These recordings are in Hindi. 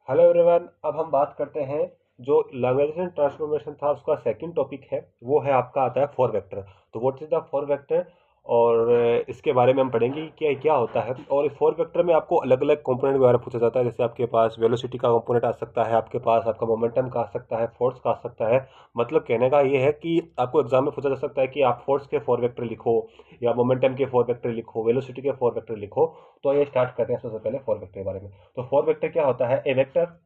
हेलो एवरीवन, अब हम बात करते हैं जो लैंग्वेज ट्रांसफॉर्मेशन था उसका सेकंड टॉपिक है, वो है आपका आता है फोर वेक्टर। तो what is the four vector, और इसके बारे में हम पढ़ेंगे कि क्या क्या होता है। और इस फोर वेक्टर में आपको अलग अलग कंपोनेंट वगैरह पूछा जाता है, जैसे आपके पास वेलोसिटी का कंपोनेंट आ सकता है, आपके पास आपका मोमेंटम का आ सकता है, फोर्स का आ सकता है। मतलब कहने का ये है कि आपको एग्जाम में पूछा जा सकता है कि आप फोर्स के फोर वेक्टर लिखो या मोमेंटम के फोर वेक्टर लिखो, वेलोसिटी के फोर वेक्टर लिखो। तो ये स्टार्ट करते हैं सबसे पहले फोर वेक्टर के बारे में। तो फोर वेक्टर क्या होता है? A vector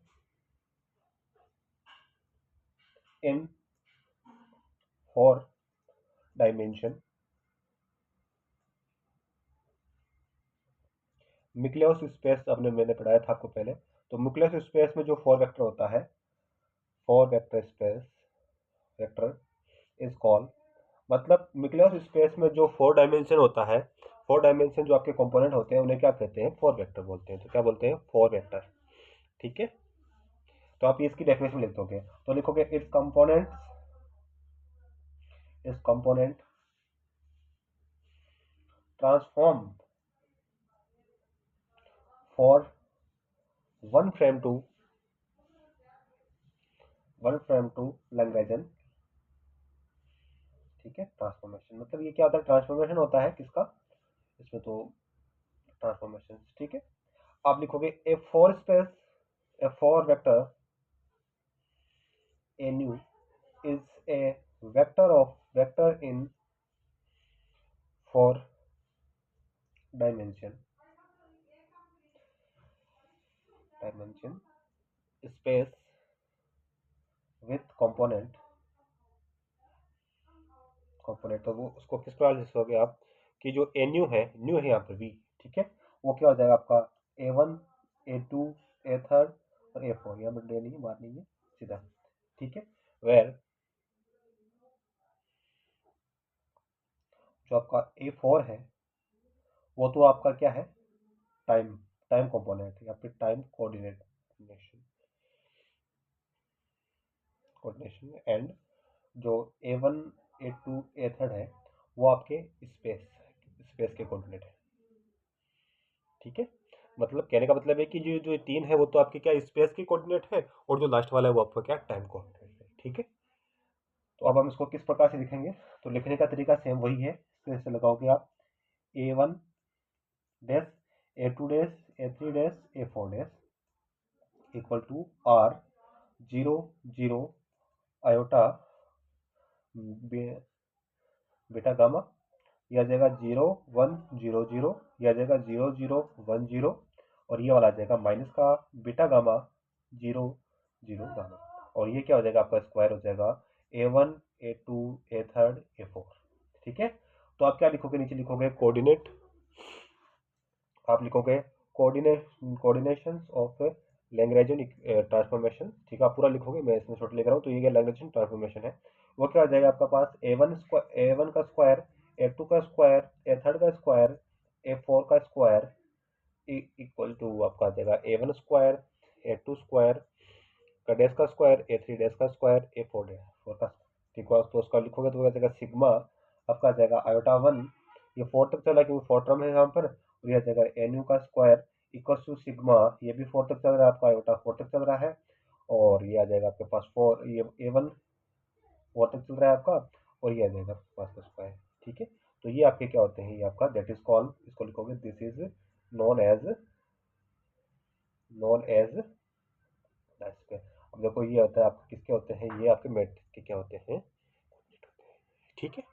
in four dimension। Nucleus space आपने मैंने पढ़ाया था आपको पहले। तो न्यूक्लियस स्पेस में जो फोर वेक्टर होता है, four vector space vector is called, मतलब न्यूक्लियस स्पेस में जो फोर डायमेंशन होता है, फोर डायमेंशन जो आपके कंपोनेंट होते हैं उन्हें क्या कहते हैं? फोर वेक्टर बोलते हैं। तो क्या बोलते हैं? Four vector. ठीक है। तो आप इसकी डेफिनेशन लिख दोगे, तो लिखोगे its component transform for one frame to लैंग्वेजन। ठीक है। ट्रांसफॉर्मेशन मतलब ये क्या होता है? ट्रांसफॉर्मेशन होता है किसका? इसमें तो ट्रांसफॉर्मेशन। ठीक है। आप लिखोगे a four space, a four vector a new is a vector in four dimension space with component. तो वो उसको किस प्रकार लिखोगे आप कि जो ए न्यू है यहाँ पर वी, ठीक है, वो क्या हो जाएगा आपका? A1, A2, ए थर्ड और A4। यहाँ पर डे नहीं है, बात नहीं है, सीधा। ठीक है। वेर जो आपका A4 है वो तो आपका क्या है? टाइम टाइम कंपोनेंट या फिर टाइम कोऑर्डिनेशन एंड जो A1, A2, ए थर्ड है वो आपके स्पेस के कोऑर्डिनेट है। ठीक है। मतलब कहने का मतलब है कि जो जो तीन है वो तो आपके क्या स्पेस के कोऑर्डिनेट है, और जो लास्ट वाला है वो आपका क्या टाइम कोऑर्डिनेट है। ठीक है। तो अब हम इसको किस प्रकार से लिखेंगे? तो लिखने का तरीका सेम वही है। इससे लगाओगे आप A1 dash, A2 dash, A3 dash, A4 dash equal to R 0 0 iota beta gamma. यह आ जाएगा 0 1 0 0, यह आ जाएगा 0 0 1 0, और ये वाला आ जाएगा माइनस का बीटा गामा 0 0 गामा। और ये क्या हो जाएगा? आपका स्क्वायर हो जाएगा A1 A2 ए थर्ड A4। ठीक है। तो आप क्या लिखोगे? नीचे लिखोगे कोऑर्डिनेट, आप लिखोगे कोऑर्डिनेशन ऑफ लैग्रेंजियन ट्रांसफॉर्मेशन। ठीक है, आप पूरा लिखोगे, मैं इसमें छोटा लिख रहा हूँ। तो ये लैग्रेंजियन ट्रांसफॉर्मेशन है। वो क्या हो जाएगा आपका पास? ए वन का स्क्वायर, A2 का स्क्वायर, ए थर्ड का स्क्वायर, A4 का स्क्वायर इक्वल टू आपका आ जाएगा A1 स्क्वायर, A2 स्क्वायर का डैश का स्क्वायर, A3 डैश का स्क्वायर, A4 डैश फोर का। ठीक है। तो उसका लिखोगे तो हो जाएगा सिग्मा, आपका आ जाएगा आयोटा वन, ये फोर तक चला क्योंकि फोर टर्म है यहाँ पर, और यह आ जाएगा एन यू का स्क्वायर इक्वल टू सिग्मा, ये भी फोर तक चल रहा है आपका, आयोटा फोर तक चल रहा है, और ये आ जाएगा आपके पास फोर, ये A1 फोर तक चल रहा है आपका, और ये आ जाएगा आपके पास स्क्वायर। ठीक है। तो ये आपके क्या होते हैं? ये आपका दैट इज कॉल्ड, इसको लिखोगे this is non as non as square. अब देखो ये होता है आपके किसके होते हैं? ये आपके मैट्रिक्स के क्या होते हैं? ठीक है।